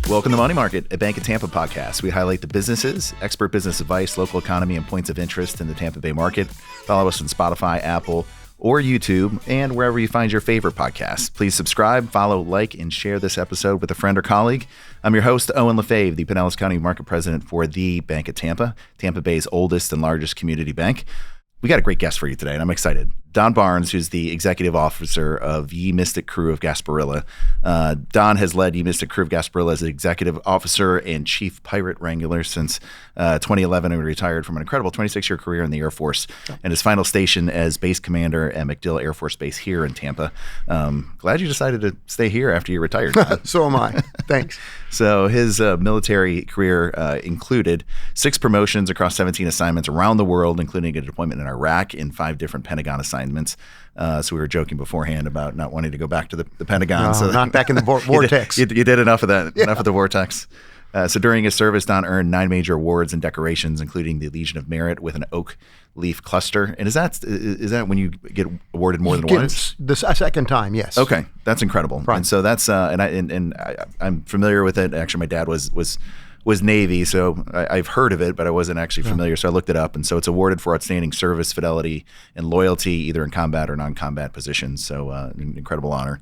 Welcome to Money Market, a Bank of Tampa podcast. We highlight the businesses, expert business advice, local economy, and points of interest in the Tampa Bay market. Follow us on Spotify, Apple, or YouTube, and wherever you find your favorite podcasts. Please subscribe, follow, like, and share this episode with a friend or colleague. I'm your host, Owen Lefebvre, the Pinellas County Market President for the Bank of Tampa, Tampa Bay's oldest and largest community bank. We got a great guest for you today, and I'm excited. Don Barnes, who's the executive officer of Mystic Krewe of Gasparilla. Don has led Mystic Krewe of Gasparilla as the executive officer and chief pirate wrangler since 2011, and retired from an incredible 26-year career in the Air Force, and his final station as base commander at MacDill Air Force Base here in Tampa. Glad you decided to stay here after you retired. So am I. Thanks. So his military career included 6 promotions across 17 assignments around the world, including a deployment in Iraq and 5 different Pentagon assignments. So we were joking beforehand about not wanting to go back to the Pentagon. No, so not back in the vortex. You did enough of that, enough of the vortex. So during his service, Don earned 9 major awards and decorations, including the Legion of Merit with an oak leaf cluster. And is that when you get awarded more than once? The second time, yes. Okay, that's incredible. Right. And so that's I'm familiar with it. Actually, my dad was Navy, so I've heard of it, but I wasn't actually familiar. So I looked it up, and so it's awarded for outstanding service, fidelity, and loyalty, either in combat or non-combat positions. So an incredible honor.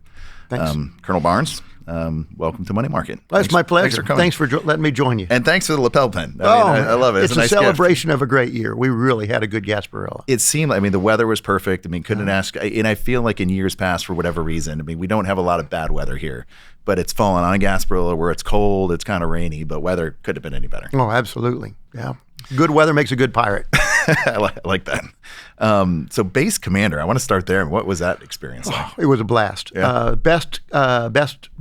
Thanks. Colonel Barnes, welcome to Money Market. That's my pleasure. Thanks for letting me join you. And thanks for the lapel pin. I love it. It's a nice celebration of a great year. We really had a good Gasparilla. It seemed like, the weather was perfect. Couldn't ask. And I feel like in years past, for whatever reason, we don't have a lot of bad weather here, but it's fallen on Gasparilla where it's cold, it's kind of rainy, but weather couldn't have been any better. Oh, absolutely. Yeah. Good weather makes a good pirate. I like that. So base commander, I want to start there. What was that experience like? It was a blast. Yeah. Best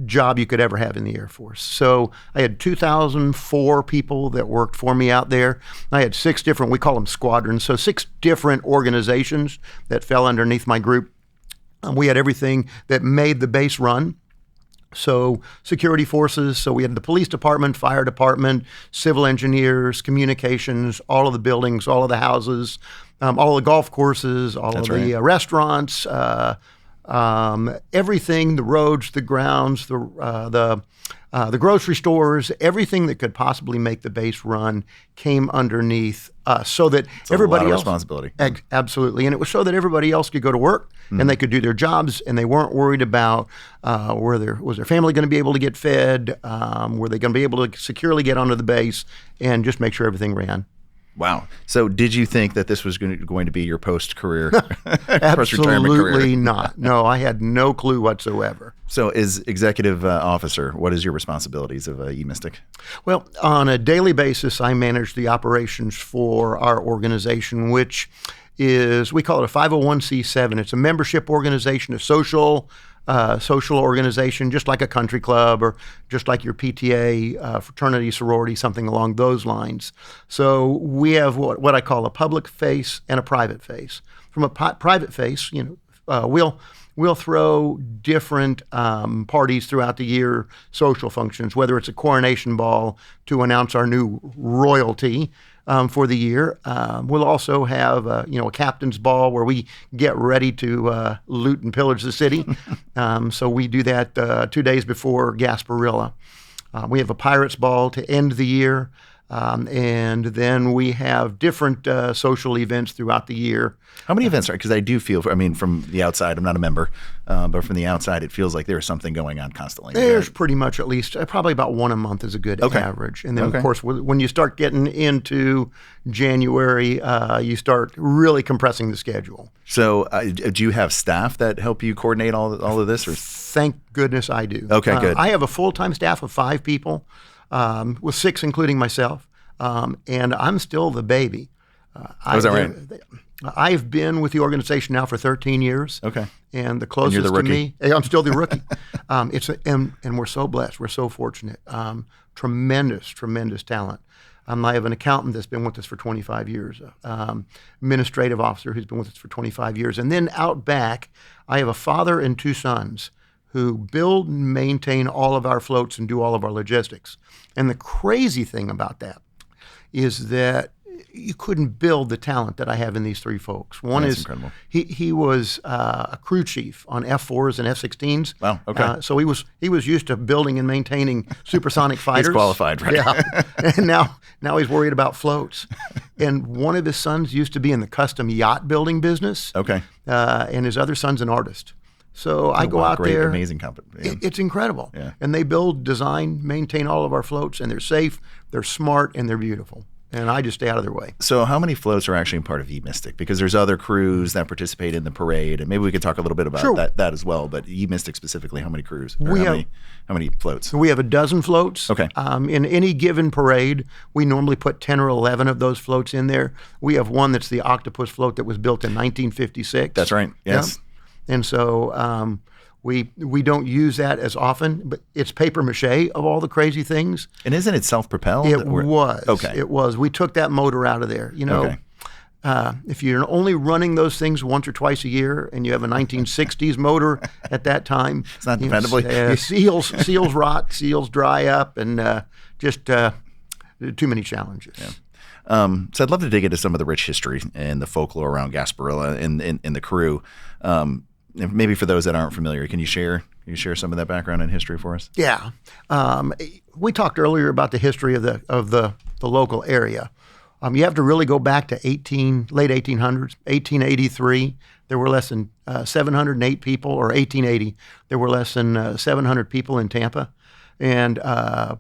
job you could ever have in the Air Force. So I had 2,004 people that worked for me out there. I had 6 different, we call them squadrons, so 6 different organizations that fell underneath my group. We had everything that made the base run. So security forces, so we had the police department, fire department, civil engineers, communications, all of the buildings, all of the houses, all of the golf courses, all of the restaurants, everything, the roads, the grounds, the grocery stores, everything that could possibly make the base run came underneath us, so that everybody else, responsibility. Absolutely, and it was so that everybody else could go to work and they could do their jobs, and they weren't worried about was their family going to be able to get fed, were they going to be able to securely get onto the base, and just make sure everything ran. Wow. So did you think that this was going to be your post-career, Absolutely post-retirement career? not. No, I had no clue whatsoever. So as executive officer, what is your responsibilities of Mystic? Well, on a daily basis, I manage the operations for our organization, which is, we call it a 501c7. It's a membership organization, a social organization, just like a country club or just like your PTA, fraternity, sorority, something along those lines. So we have what I call a public face and a private face. From a private face, we'll throw different parties throughout the year, social functions, whether it's a coronation ball to announce our new royalty for the year. We'll also have a captain's ball where we get ready to loot and pillage the city. So we do that 2 days before Gasparilla. We have a pirate's ball to end the year. And then we have different social events throughout the year. How many events are? Because I do feel, from the outside, I'm not a member, but from the outside, it feels like there's something going on constantly. There's pretty much at least probably about one a month is a good average. And then, of course, when you start getting into January, you start really compressing the schedule. So do you have staff that help you coordinate all of this? Or? Thank goodness I do. Okay, good. I have a full-time staff of 5 people. With 6, including myself, and I'm still the baby. Is that right? I've been with the organization now for 13 years. Okay. And the closest and you're the to rookie. me, I'm still the rookie. And we're so blessed. We're so fortunate. Tremendous talent. I have an accountant that's been with us for 25 years, administrative officer who's been with us for 25 years. And then out back, I have a father and 2 sons who build and maintain all of our floats and do all of our logistics. And the crazy thing about that is that you couldn't build the talent that I have in these three folks. One That's is incredible. He was a crew chief on F4s and F-16s. Wow, okay. So he was used to building and maintaining supersonic fighters. He's qualified, right? Yeah. And now he's worried about floats. And one of his sons used to be in the custom yacht building business. Okay. And his other son's an artist. So I go out great, there. Amazing company. It's incredible. Yeah. And they build, design, maintain all of our floats, and they're safe, they're smart, and they're beautiful. And I just stay out of their way. So how many floats are actually part of E-Mystic? Because there's other crews that participate in the parade, and maybe we could talk a little bit about that as well. But E-Mystic specifically, how many crews? How many floats? We have a dozen floats. Okay. In any given parade, we normally put 10 or 11 of those floats in there. We have one that's the octopus float that was built in 1956. That's right. Yes. Yeah. And so we don't use that as often, but it's paper mache of all the crazy things. And isn't it self-propelled? It was. Okay. It was. We took that motor out of there. You know, Okay. if you're only running those things once or twice a year, and you have a 1960s motor at that time, It's not dependable. Seals rot, seals dry up, and just too many challenges. Yeah. So I'd love to dig into some of the rich history and the folklore around Gasparilla and the crew. Maybe for those that aren't familiar, can you share some of that background and history for us? Yeah, we talked earlier about the history of the local area. You have to really go back to late 1800s, 1883. There were less than 708 people, or 1880. There were less than 700 people in Tampa, and HB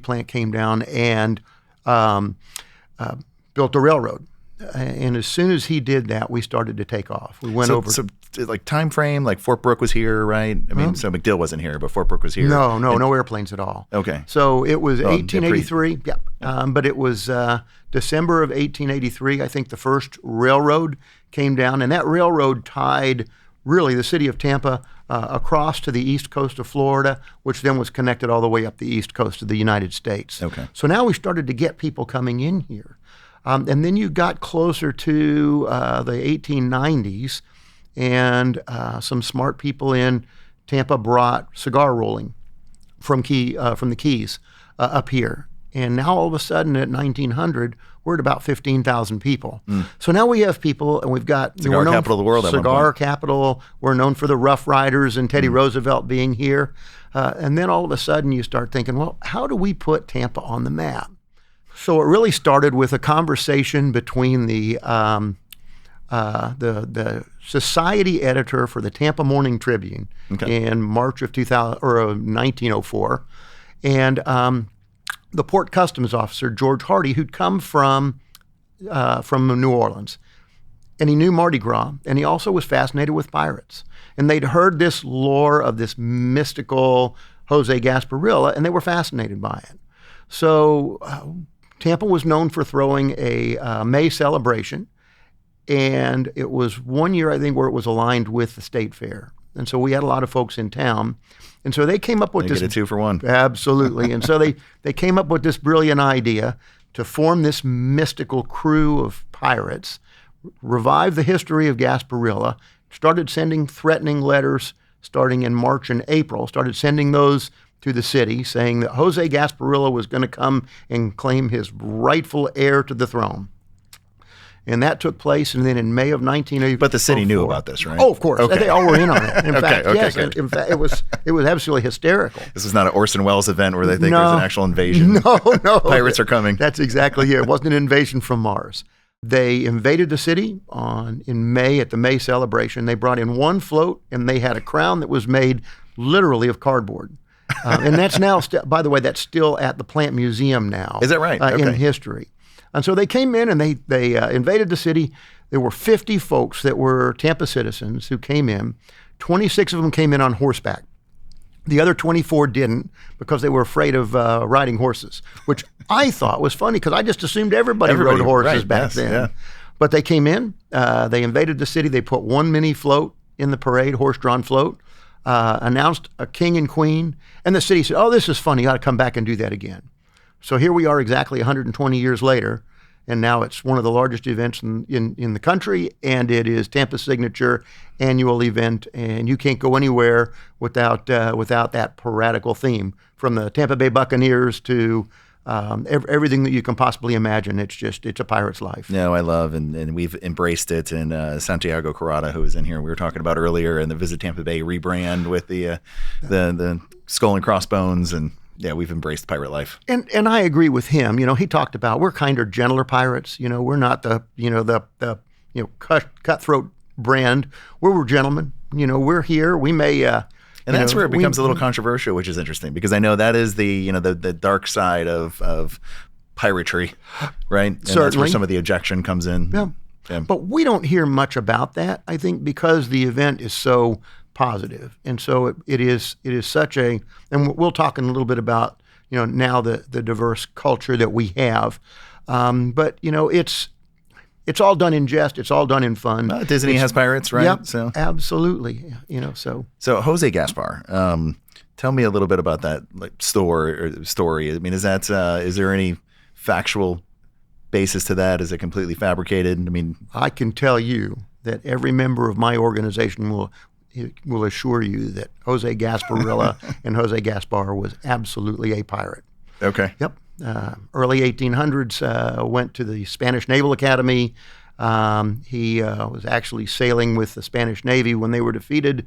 Plant came down and built a railroad. And as soon as he did that, we started to take off. We went over. So, like time frame, like Fort Brooke was here, right? I mean, so MacDill wasn't here, but Fort Brooke was here. No airplanes at all. Okay. So it was 1883. Yeah. But it was December of 1883. I think the first railroad came down, and that railroad tied really the city of Tampa across to the east coast of Florida, which then was connected all the way up the east coast of the United States. Okay. So now we started to get people coming in here. And then you got closer to the 1890s, and some smart people in Tampa brought cigar rolling from the Keys up here. And now all of a sudden at 1900, we're at about 15,000 people. So now we have people, and we've got Cigar capital of the world at one Cigar point. capital. We're known for the Rough Riders and Teddy Roosevelt being here. And then all of a sudden you start thinking, well, how do we put Tampa on the map? So it really started with a conversation between the society editor for the Tampa Morning Tribune in March of 1904, and the port customs officer George Hardy, who'd come from New Orleans, and he knew Mardi Gras, and he also was fascinated with pirates, and they'd heard this lore of this mystical Jose Gasparilla, and they were fascinated by it. So Tampa was known for throwing a May celebration, and it was one year, I think, where it was aligned with the state fair. And so we had a lot of folks in town. And so they came up with Get a 2-for-1. Absolutely. And so they came up with this brilliant idea to form this mystical crew of pirates, revive the history of Gasparilla, started sending threatening letters starting in March and April, started sending those to the city, saying that Jose Gasparilla was going to come and claim his rightful heir to the throne. And that took place, and then in May of 1984. But the city knew about this, right? Oh, of course. Okay. They all were in on it. In fact, yes. Good. In fact, it was absolutely hysterical. This is not an Orson Welles event where they think there's an actual invasion. No. Pirates are coming. That's exactly it. It wasn't an invasion from Mars. They invaded the city in May at the May celebration. They brought in one float, and they had a crown that was made literally of cardboard. And that's now, by the way, that's still at the Plant Museum now. Is that right? In history. And so they came in and they invaded the city. There were 50 folks that were Tampa citizens who came in. 26 of them came in on horseback. The other 24 didn't because they were afraid of riding horses, which I thought was funny because I just assumed everybody rode horses back then. Yeah. But they came in, they invaded the city. They put one mini float in the parade, horse-drawn float, announced a king and queen, and the city said, oh, this is funny. You ought to come back and do that again. So here we are exactly 120 years later, and now it's one of the largest events in the country, and it is Tampa's signature annual event, and you can't go anywhere without that piratical theme, from the Tampa Bay Buccaneers to everything that you can possibly imagine. It's a pirate's life. No, I love, and we've embraced it. And Santiago Corrada, who was in here, we were talking about earlier, and the Visit Tampa Bay rebrand with the skull and crossbones, and yeah, we've embraced pirate life. And I agree with him. He talked about we're kinder, gentler pirates. We're not the cutthroat brand. We're gentlemen. We're here. We may. And that's where it becomes a little controversial, which is interesting because I know that is the the dark side of piratry, right? And certainly. That's where some of the objection comes in. Yeah. But we don't hear much about that. I think because the event is so positive, and so it is such a. And we'll talk in a little bit about now the diverse culture that we have, but it's all done in jest. It's all done in fun. Disney has pirates, right? Yep, so absolutely. So Jose Gaspar, tell me a little bit about that story. I mean, is there any factual basis to that? Is it completely fabricated? I mean, I can tell you that every member of my organization will assure you that Jose Gasparilla and Jose Gaspar was absolutely a pirate. Okay. Yep. Early 1800s, went to the Spanish Naval Academy. He was actually sailing with the Spanish Navy when they were defeated,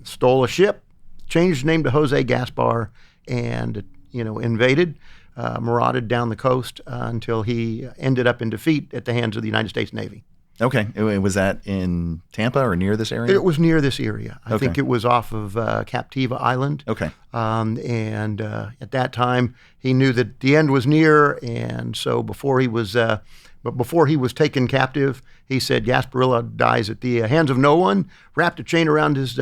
stole a ship, changed his name to Jose Gaspar, and invaded, marauded down the coast until he ended up in defeat at the hands of the United States Navy. Okay. Was that in Tampa or near this area? It was near this area. I think it was off of Captiva Island. Okay. And at that time, he knew that the end was near, and so before he was taken captive, he said Gasparilla dies at the hands of no one, wrapped a chain around his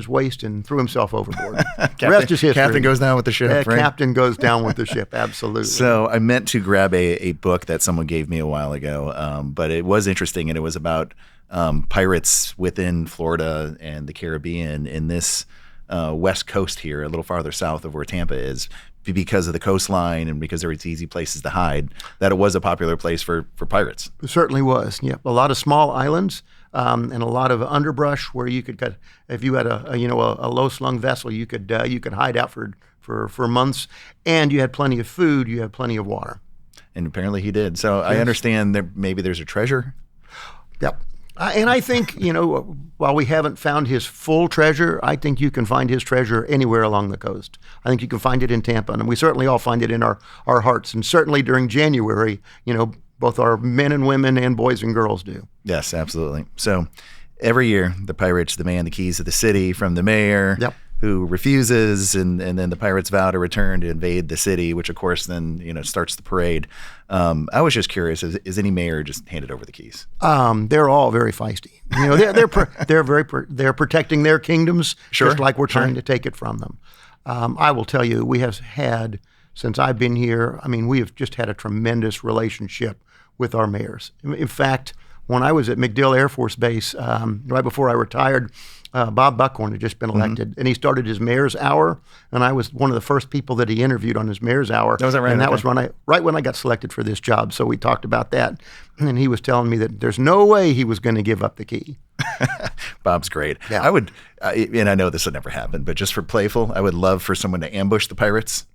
waist, and threw himself overboard. The rest is history. Captain goes down with the ship, right? Captain goes down with the ship, absolutely. So I meant to grab a book that someone gave me a while ago, but it was interesting, and it was about pirates within Florida and the Caribbean in this west coast here, a little farther south of where Tampa is, because of the coastline and because there was easy places to hide, that it was a popular place for pirates. It certainly was. Yeah, a lot of small islands and a lot of underbrush where you could, if you had a low slung vessel, you could hide out for months, and you had plenty of food, you had plenty of water. And apparently he did. So yes. I understand that maybe there's a treasure. Yep. And I think, while we haven't found his full treasure, I think you can find his treasure anywhere along the coast. I think you can find it in Tampa, and we certainly all find it in our hearts. And certainly during January, both our men and women and boys and girls do. Yes, absolutely. So every year, the pirates demand the keys to the city from the mayor. Yep. Who refuses, and then the pirates vow to return to invade the city, which of course then starts the parade. I was just curious: is any mayor just handed over the keys? They're all very feisty. They're protecting their kingdoms, sure, just like we're trying to take it from them. I will tell you, we have had since I've been here. I mean, we have just had a tremendous relationship with our mayors. In fact, when I was at MacDill Air Force Base, right before I retired. Bob Buckhorn had just been elected, and he started his mayor's hour, and I was one of the first people that he interviewed on his mayor's hour. Was that right? And that was right when I got selected for this job, so we talked about that, and he was telling me that there's no way he was going to give up the key. Bob's great. Yeah. I would, and I know this would never happen, but just for playful, I would love for someone to ambush the pirates.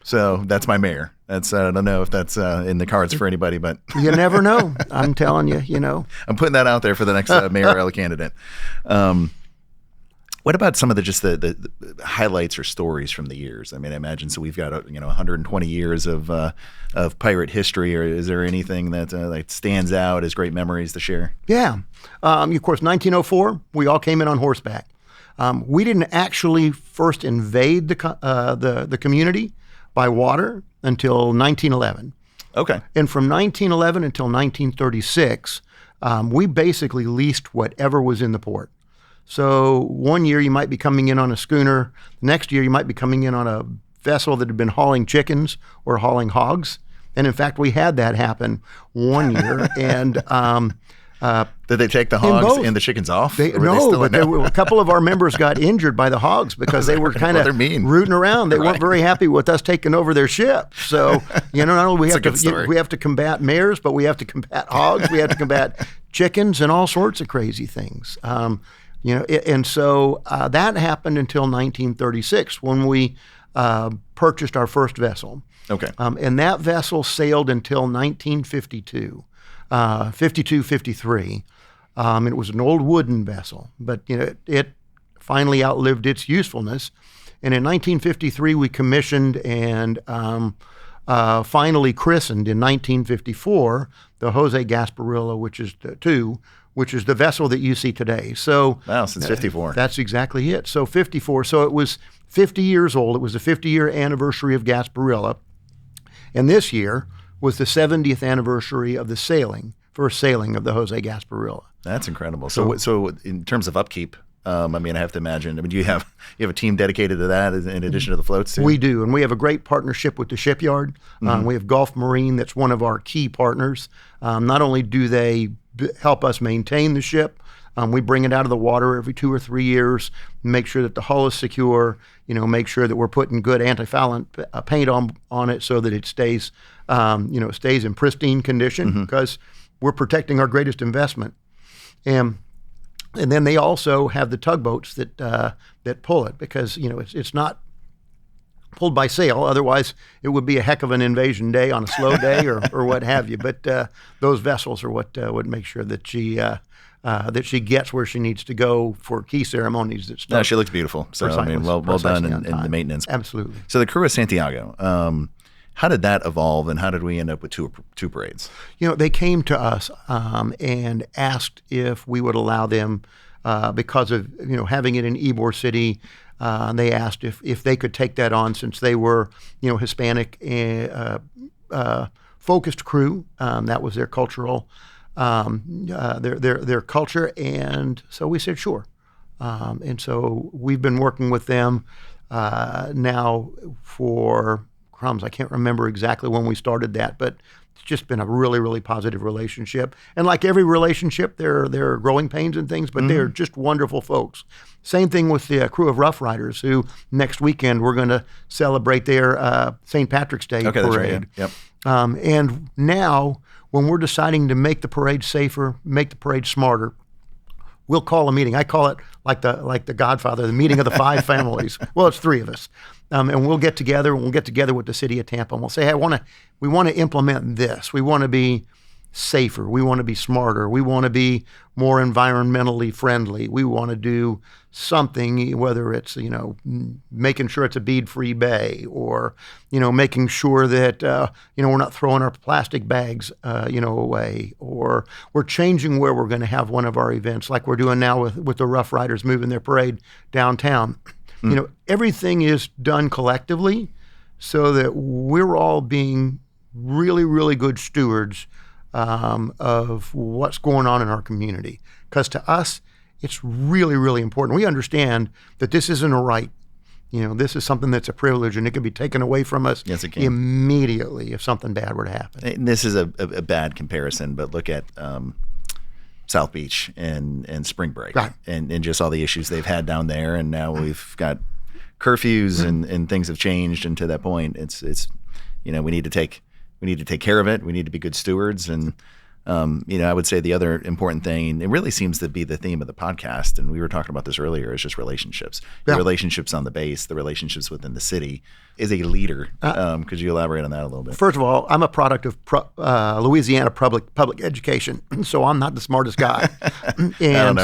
So that's my mayor. That's I don't know if that's in the cards for anybody, but you never know. I'm telling you, I'm putting that out there for the next mayoral candidate. What about some of the highlights or stories from the years? I mean, I imagine so. We've got 120 years of pirate history. Or is there anything that stands out as great memories to share? Yeah, of course, 1904. We all came in on horseback. We didn't actually first invade the community by water until 1911. Okay. And from 1911 until 1936, we basically leased whatever was in the port. So one year you might be coming in on a schooner. The next year you might be coming in on a vessel that had been hauling chickens or hauling hogs. And in fact, we had that happen one year. And did they take the hogs and the chickens off? A couple of our members got injured by the hogs because they were kind of rooting around. They weren't very happy with us taking over their ship. So not only we have to combat mares, but we have to combat hogs. We have to combat chickens and all sorts of crazy things. And so that happened until 1936 when we purchased our first vessel. Okay. And that vessel sailed until 1952, 53. It was an old wooden vessel, but it finally outlived its usefulness. And in 1953, we commissioned and finally christened in 1954 the Jose Gasparilla, which is the vessel that you see today. So wow, since 54. That's exactly it. So 54. So it was 50 years old. It was the 50-year anniversary of Gasparilla. And this year was the 70th anniversary of the first sailing of the Jose Gasparilla. That's incredible. So in terms of upkeep, I have to imagine. Do you have a team dedicated to that in addition to the floats too? We do, and we have a great partnership with the shipyard. We have Gulf Marine, that's one of our key partners. Not only do they help us maintain the ship, we bring it out of the water every 2 or 3 years, make sure that the hull is secure. Make sure that we're putting good anti-foulant paint on it so that it stays, stays in pristine condition because we're protecting our greatest investment. And then they also have the tugboats that pull it because it's not pulled by sail. Otherwise, it would be a heck of an invasion day on a slow day or what have you. But those vessels are what would make sure that she gets where she needs to go for key ceremonies. No, she looks beautiful. So well done in the maintenance. Absolutely. So the Krewe of Santiago. How did that evolve, and how did we end up with two parades? They came to us and asked if we would allow them because of having it in Ybor City. They asked if they could take that on since they were Hispanic focused crew. That was their cultural their culture, and so we said sure. And so we've been working with them now for. I can't remember exactly when we started that, but it's just been a really, really positive relationship. And like every relationship, there are growing pains and things, but they're just wonderful folks. Same thing with the crew of Rough Riders, who next weekend we're going to celebrate their St. Patrick's Day parade. That's right. Yep. And now, when we're deciding to make the parade safer, make the parade smarter, we'll call a meeting. I call it like the Godfather, the meeting of the 5 families. Well, it's 3 of us. And we'll get together with the city of Tampa, and we'll say, hey, we want to implement this. We want to be safer. We want to be smarter. We want to be more environmentally friendly. We want to do something, whether it's, making sure it's a bead-free bay or, making sure that, we're not throwing our plastic bags, away, or we're changing where we're going to have one of our events like we're doing now with the Rough Riders moving their parade downtown. Everything is done collectively so that we're all being really, really good stewards of what's going on in our community. Because to us, it's really, really important. We understand that this isn't a right. This is something that's a privilege, and it can be taken away from us immediately if something bad were to happen. And this is a bad comparison, but look at South Beach and spring break, right, and just all the issues they've had down there, and now we've got curfews and things have changed. And to that point, it's we need to take care of it. We need to be good stewards. And I would say the other important thing, it really seems to be the theme of the podcast, and we were talking about this earlier, is just relationships. The relationships on the base, the relationships within the city. As a leader, could you elaborate on that a little bit? First of all, I'm a product of Louisiana public education, so I'm not the smartest guy. And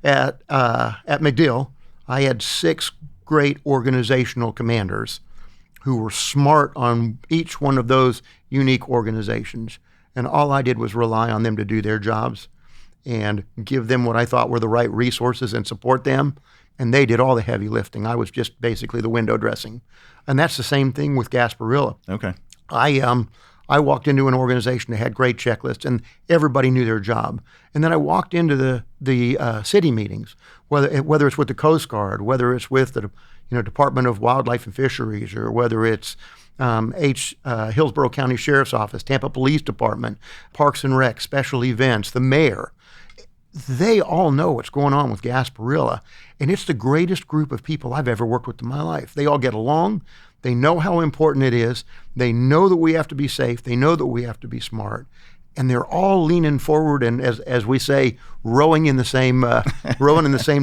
at MacDill, I had 6 great organizational commanders who were smart on each one of those unique organizations. And all I did was rely on them to do their jobs and give them what I thought were the right resources and support them. And they did all the heavy lifting. I was just basically the window dressing. And that's the same thing with Gasparilla. Okay. I walked into an organization that had great checklists, and everybody knew their job. And then I walked into the city meetings, whether it's with the Coast Guard, whether it's with the Department of Wildlife and Fisheries, or whether it's Hillsborough County Sheriff's Office, Tampa Police Department, Parks and Rec, special events, the mayor. They all know what's going on with Gasparilla, and it's the greatest group of people I've ever worked with in my life. They all get along. They know how important it is. They know that we have to be safe. They know that we have to be smart, and they're all leaning forward and, as we say, rowing in the same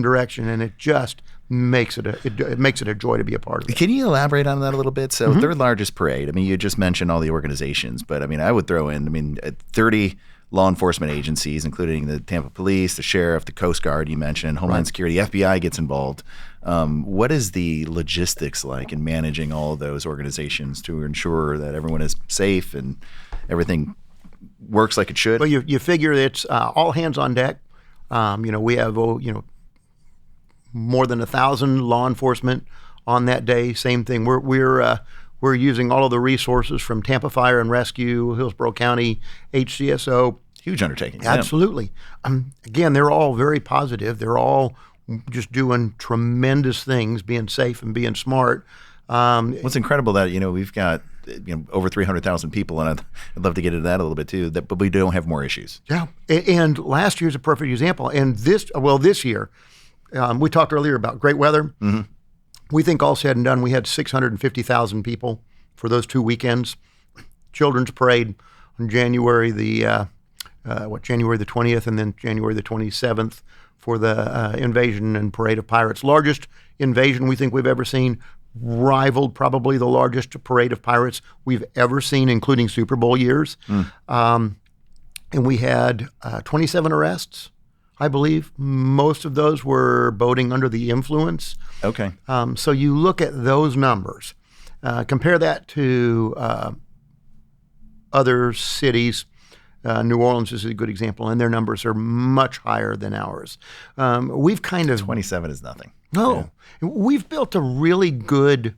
direction. And it just makes it a joy to be a part of it. Can you elaborate on that a little bit? So third largest parade. I mean, you just mentioned all the organizations, but I mean, I would throw in, 30 law enforcement agencies, including the Tampa Police, the Sheriff, the Coast Guard, you mentioned, Homeland Security, FBI gets involved. What is the logistics like in managing all of those organizations to ensure that everyone is safe and everything works like it should? Well, you figure it's all hands on deck. We have more than 1,000 law enforcement on that day. Same thing. We're using all of the resources from Tampa Fire and Rescue, Hillsborough County, HCSO. Huge undertaking. Absolutely. Again, they're all very positive. They're all just doing tremendous things, being safe and being smart. What's incredible that we've got over 300,000 people, and I'd love to get into that a little bit too. But we don't have more issues. Yeah, and last year's a perfect example. And this year. We talked earlier about great weather. Mm-hmm. We think all said and done, we had 650,000 people for those 2 weekends. Children's Parade on January the 20th, and then January the 27th for the Invasion and Parade of Pirates. Largest invasion we think we've ever seen, rivaled probably the largest parade of pirates we've ever seen, including Super Bowl years. And we had 27 arrests. I believe most of those were boating under the influence. Okay. So you look at those numbers, compare that to other cities. New Orleans is a good example, and their numbers are much higher than ours. We've kind of 27 is nothing. No, we've built a really good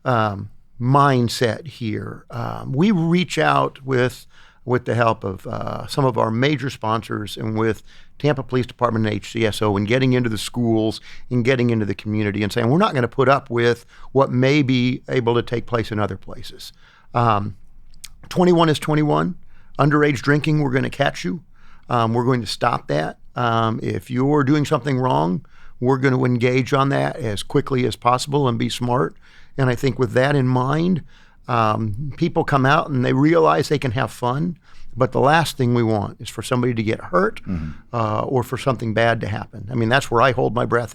mindset here. We reach out with the help of some of our major sponsors and with Tampa Police Department and HCSO, and getting into the schools and getting into the community and saying, we're not going to put up with what may be able to take place in other places. 21 is 21. Underage drinking, we're going to catch you. We're going to stop that. If you're doing something wrong, we're going to engage on that as quickly as possible and be smart. And I think with that in mind, people come out and they realize they can have fun, but the last thing we want is for somebody to get hurt or for something bad to happen. I mean, that's where I hold my breath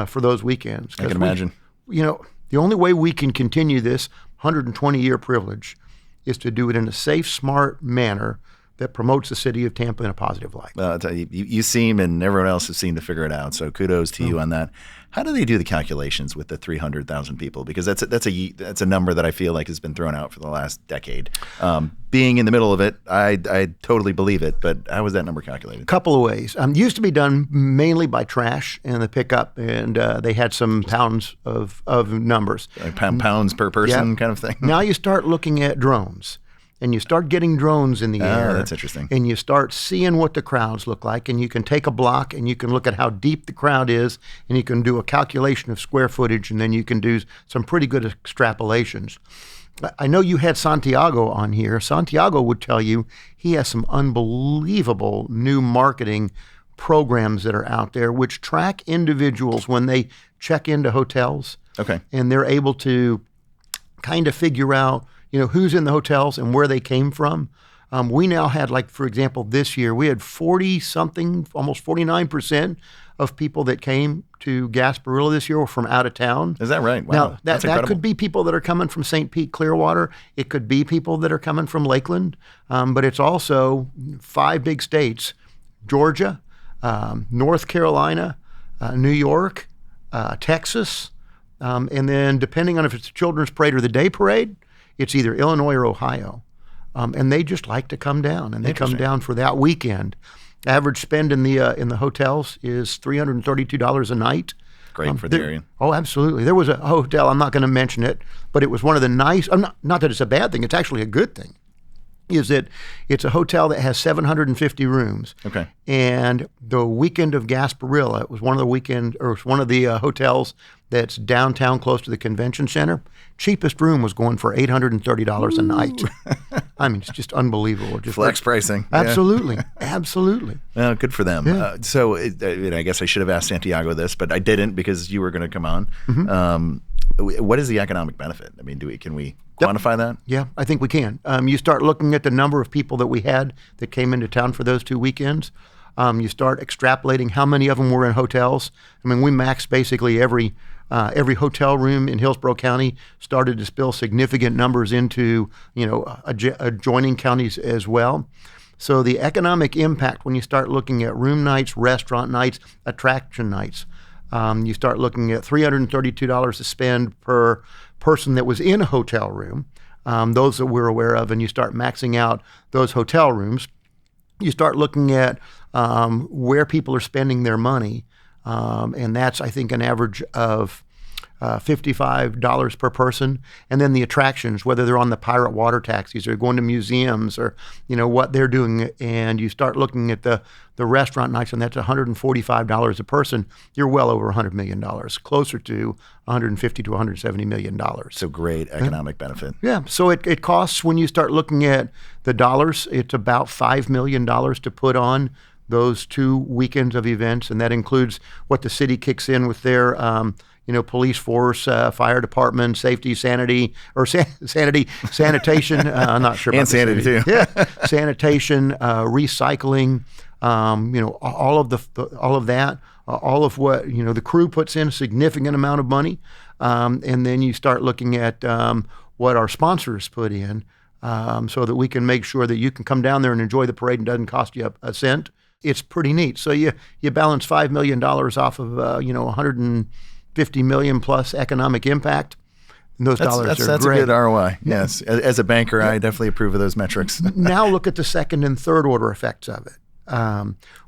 for those weekends. I can imagine. The only way we can continue this 120-year privilege is to do it in a safe, smart manner that promotes the city of Tampa in a positive light. Well, I'll tell you, you seem, and everyone else has seemed to figure it out. So kudos to you on that. How do they do the calculations with the 300,000 people? Because that's a number that I feel like has been thrown out for the last decade. Being in the middle of it, I totally believe it. But how was that number calculated? A couple of ways. Used to be done mainly by trash and the pickup, and they had some pounds of numbers. Pounds per person kind of thing? Now you start looking at drones. And you start getting drones in the air. That's interesting. And you start seeing what the crowds look like. And you can take a block and you can look at how deep the crowd is. And you can do a calculation of square footage. And then you can do some pretty good extrapolations. I know you had Santiago on here. Santiago would tell you he has some unbelievable new marketing programs that are out there which track individuals when they check into hotels. Okay. And they're able to kind of figure out who's in the hotels and where they came from. We now had, for example, this year, we had 40-something, almost 49% of people that came to Gasparilla this year were from out of town. Is that right? Wow. Now, that could be people that are coming from St. Pete, Clearwater. It could be people that are coming from Lakeland. But it's also 5 big states, Georgia, North Carolina, New York, Texas, and then depending on if it's the Children's Parade or the Day Parade, it's either Illinois or Ohio. And they just like to come down, and they come down for that weekend. Average spend in the hotels is $332 a night. Great for the area. Oh, absolutely. There was a hotel, I'm not going to mention it, but it was one of the nice, not that it's a bad thing, it's actually a good thing, is that it's a hotel that has 750 rooms. Okay. And the weekend of Gasparilla, it was one of the hotels that's downtown close to the convention center. Cheapest room was going for $830 a night. I mean, it's just unbelievable. Just flex pricing. Absolutely. Yeah. Absolutely. Well, good for them. Yeah. I guess I should have asked Santiago this, but I didn't because you were going to come on. Mm-hmm. What is the economic benefit? I mean, can we quantify that? Yeah, I think we can. You start looking at the number of people that we had that came into town for those 2 weekends. You start extrapolating how many of them were in hotels. I mean, we maxed basically every hotel room in Hillsborough County, started to spill significant numbers into, adjoining counties as well. So the economic impact, when you start looking at room nights, restaurant nights, attraction nights, you start looking at $332 to spend per person that was in a hotel room, those that we're aware of, and you start maxing out those hotel rooms. You start looking at where people are spending their money, and that's, I think, an average of $55 per person. And then the attractions, whether they're on the pirate water taxis or going to museums or, what they're doing. And you start looking at the restaurant nights, and that's $145 a person. You're well over $100 million, closer to $150 to $170 million. So great economic benefit. Yeah. So it costs, when you start looking at the dollars, it's about $5 million to put on those 2 weekends of events. And that includes what the city kicks in with their police force, fire department, safety, sanity, or sanitation. I'm not sure about and sanity too. Yeah, sanitation, recycling. All of that, all of what the crew puts in a significant amount of money, and then you start looking at what our sponsors put in, so that we can make sure that you can come down there and enjoy the parade and doesn't cost you a cent. It's pretty neat. So you balance $5 million off of $150 million plus economic impact. And those dollars are great. That's a good ROI. Yes. As a banker, I definitely approve of those metrics. Now look at the second and third order effects of it,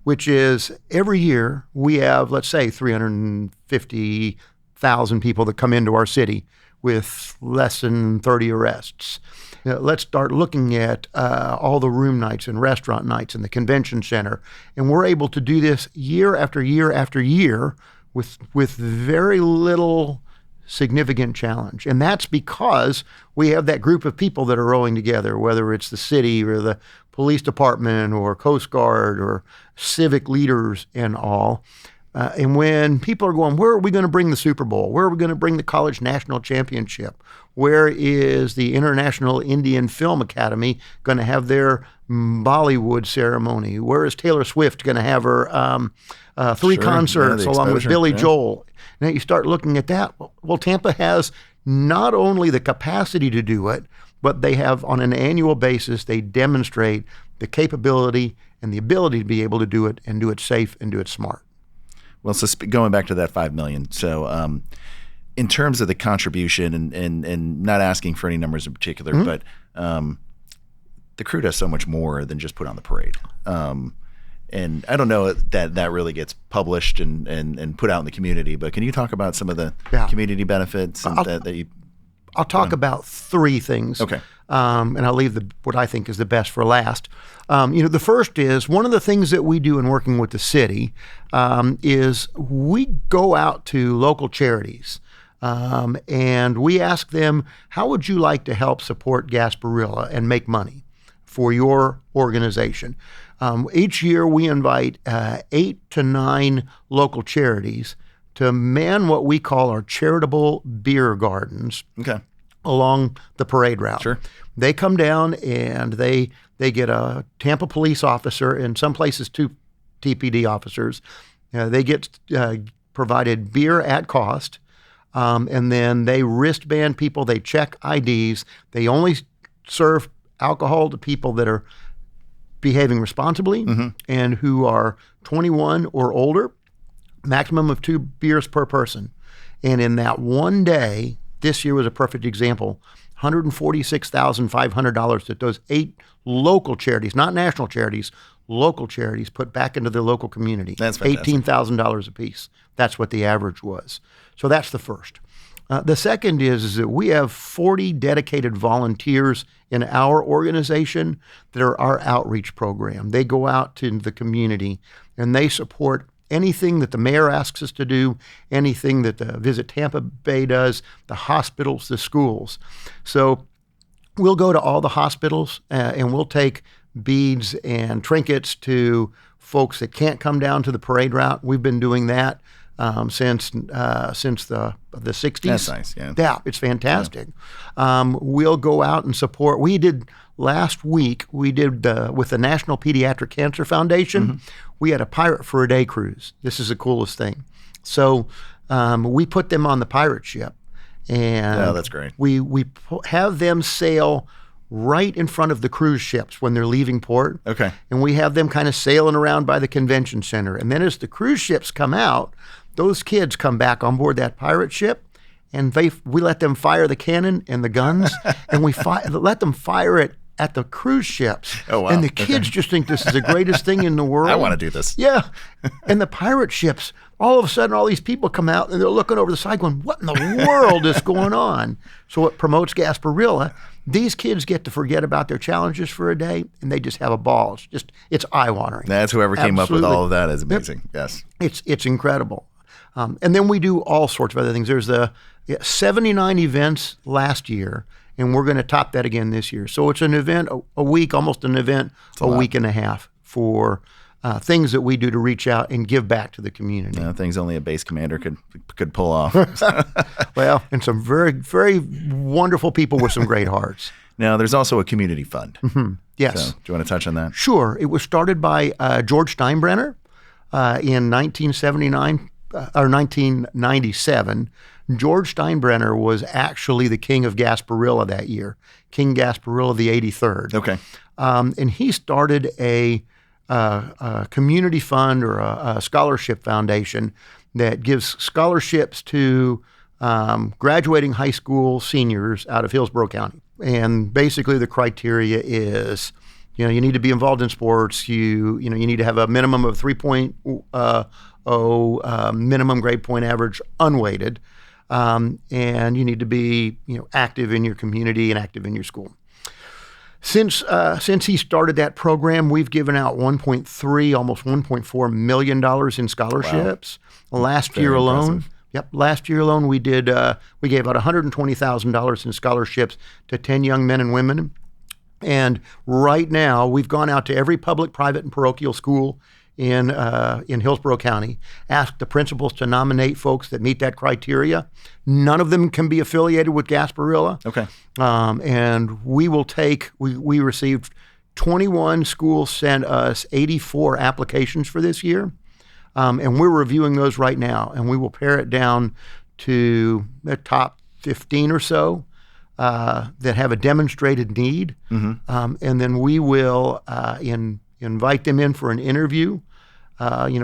which is every year we have, let's say, 350,000 people that come into our city with less than 30 arrests. Let's start looking at all the room nights and restaurant nights and the convention center. And we're able to do this year after year after year with very little significant challenge. And that's because we have that group of people that are rowing together, whether it's the city or the police department or Coast Guard or civic leaders and all. And when people are going, where are we going to bring the Super Bowl? Where are we going to bring the college national championship? Where is the International Indian Film Academy going to have their Bollywood ceremony? Where is Taylor Swift going to have her three concerts along with Billy Joel? Now you start looking at that. Well, Tampa has not only the capacity to do it, but they have, on an annual basis, they demonstrate the capability and the ability to be able to do it and do it safe and do it smart. Well, so going back to that $5 million, so in terms of the contribution and not asking for any numbers in particular, but the crew does so much more than just put on the parade. And I don't know that really gets published and put out in the community, but can you talk about some of the community benefits that you... I'll talk about three things. Okay. And I'll leave what I think is the best for last. The first is, one of the things that we do in working with the city is we go out to local charities and we ask them, how would you like to help support Gasparilla and make money for your organization? Each year we invite 8 to 9 local charities to man what we call our charitable beer gardens along the parade route. Sure. They come down and they get a Tampa police officer, in some places 2 TPD officers. They get provided beer at cost, and then they wristband people. They check IDs. They only serve alcohol to people that are behaving responsibly and who are 21 or older. Maximum of 2 beers per person. And in that one day, this year was a perfect example, $146,500 that those 8 local charities, not national charities, local charities, put back into their local community. That's fantastic. $18,000 a piece. That's what the average was. So that's the first. The second is that we have 40 dedicated volunteers in our organization that are our outreach program. They go out to the community and they support anything that the mayor asks us to do, anything that the Visit Tampa Bay does, the hospitals, the schools. So we'll go to all the hospitals and we'll take beads and trinkets to folks that can't come down to the parade route. We've been doing that since the 60s. That's nice, yeah. Yeah, it's fantastic. We'll go out and support. We did last week we did with the National Pediatric Cancer Foundation, we had a Pirate for a Day cruise. This is the coolest thing. So we put them on the pirate ship. And that's great. We have them sail right in front of the cruise ships when they're leaving port. Okay. And we have them kind of sailing around by the convention center. And then as the cruise ships come out, those kids come back on board that pirate ship, and we let them fire the cannon and the guns, and we let them fire it at the cruise ships. Oh, wow. And the kids just think this is the greatest thing in the world. I want to do this. Yeah. And the pirate ships, all of a sudden, all these people come out, and they're looking over the side going, what in the world is going on? So it promotes Gasparilla. These kids get to forget about their challenges for a day, and they just have a ball. It's eye-watering. That's whoever came up with Absolutely. all of that is amazing. Yes. It's incredible. And then we do all sorts of other things. There's 79 events last year, and we're going to top that again this year. So it's an event a week, almost an event a week and a half for things that we do to reach out and give back to the community. Things only a base commander could pull off. Well, and some very, very wonderful people with some great hearts. Now, there's also a community fund. Yes. So, do you want to touch on that? Sure. It was started by George Steinbrenner in 1979 or 1997. George Steinbrenner was actually the king of Gasparilla that year, King Gasparilla the 83rd. Okay. And he started a community fund or a scholarship foundation that gives scholarships to graduating high school seniors out of Hillsborough County. And basically the criteria is, you need to be involved in sports. You need to have a minimum of 3.0 minimum grade point average unweighted. And you need to be, active in your community and active in your school. Since he started that program, we've given out $1.3, almost $1.4 million in scholarships. Wow. Last year alone, we gave out $120,000 in scholarships to 10 young men and women. And right now, we've gone out to every public, private, and parochial school in Hillsborough County, asked the principals to nominate folks that meet that criteria. None of them can be affiliated with Gasparilla. Okay. And we received 21 schools sent us 84 applications for this year. And we're reviewing those right now, and we will pare it down to the top 15 or so that have a demonstrated need. And then we will invite them in for an interview,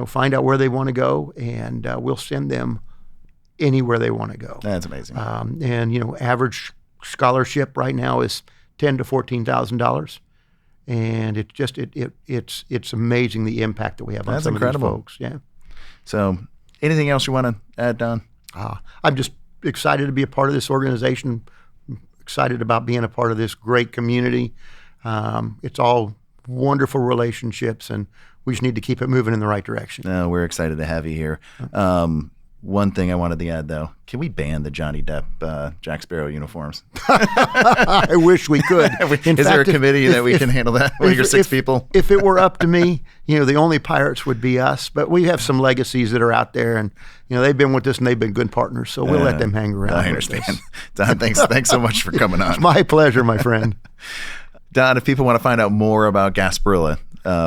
find out where they want to go, and we'll send them anywhere they want to go. That's amazing. And average scholarship right now is $10,000 to $14,000, and it's amazing the impact that we have on some of these folks. Yeah. So, anything else you want to add, Don? I'm just excited to be a part of this organization. Excited about being a part of this great community. It's all wonderful relationships, and we just need to keep it moving in the right direction. We're excited to have you here. One thing I wanted to add, though, can we ban the Johnny Depp Jack Sparrow uniforms? I wish we could. Is there a committee that we can handle that? You're 6 people? If it were up to me, the only pirates would be us. But we have some legacies that are out there, and they've been with us, and they've been good partners. So we'll let them hang around. I understand. Don, thanks so much for coming on. It's my pleasure, my friend. Don, if people want to find out more about Gasparilla,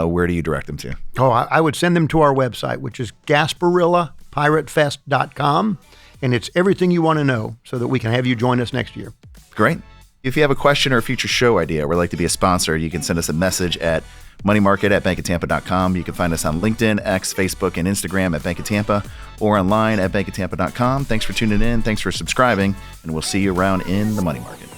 where do you direct them to? I would send them to our website, which is GasparillaPiratefest.com, and it's everything you want to know so that we can have you join us next year. Great. If you have a question or a future show idea or would like to be a sponsor, you can send us a message at moneymarket@bankoftampa.com. You can find us on LinkedIn, X, Facebook, and Instagram at Bank of Tampa, or online at bankoftampa.com. Thanks for tuning in. Thanks for subscribing, and we'll see you around in the money market.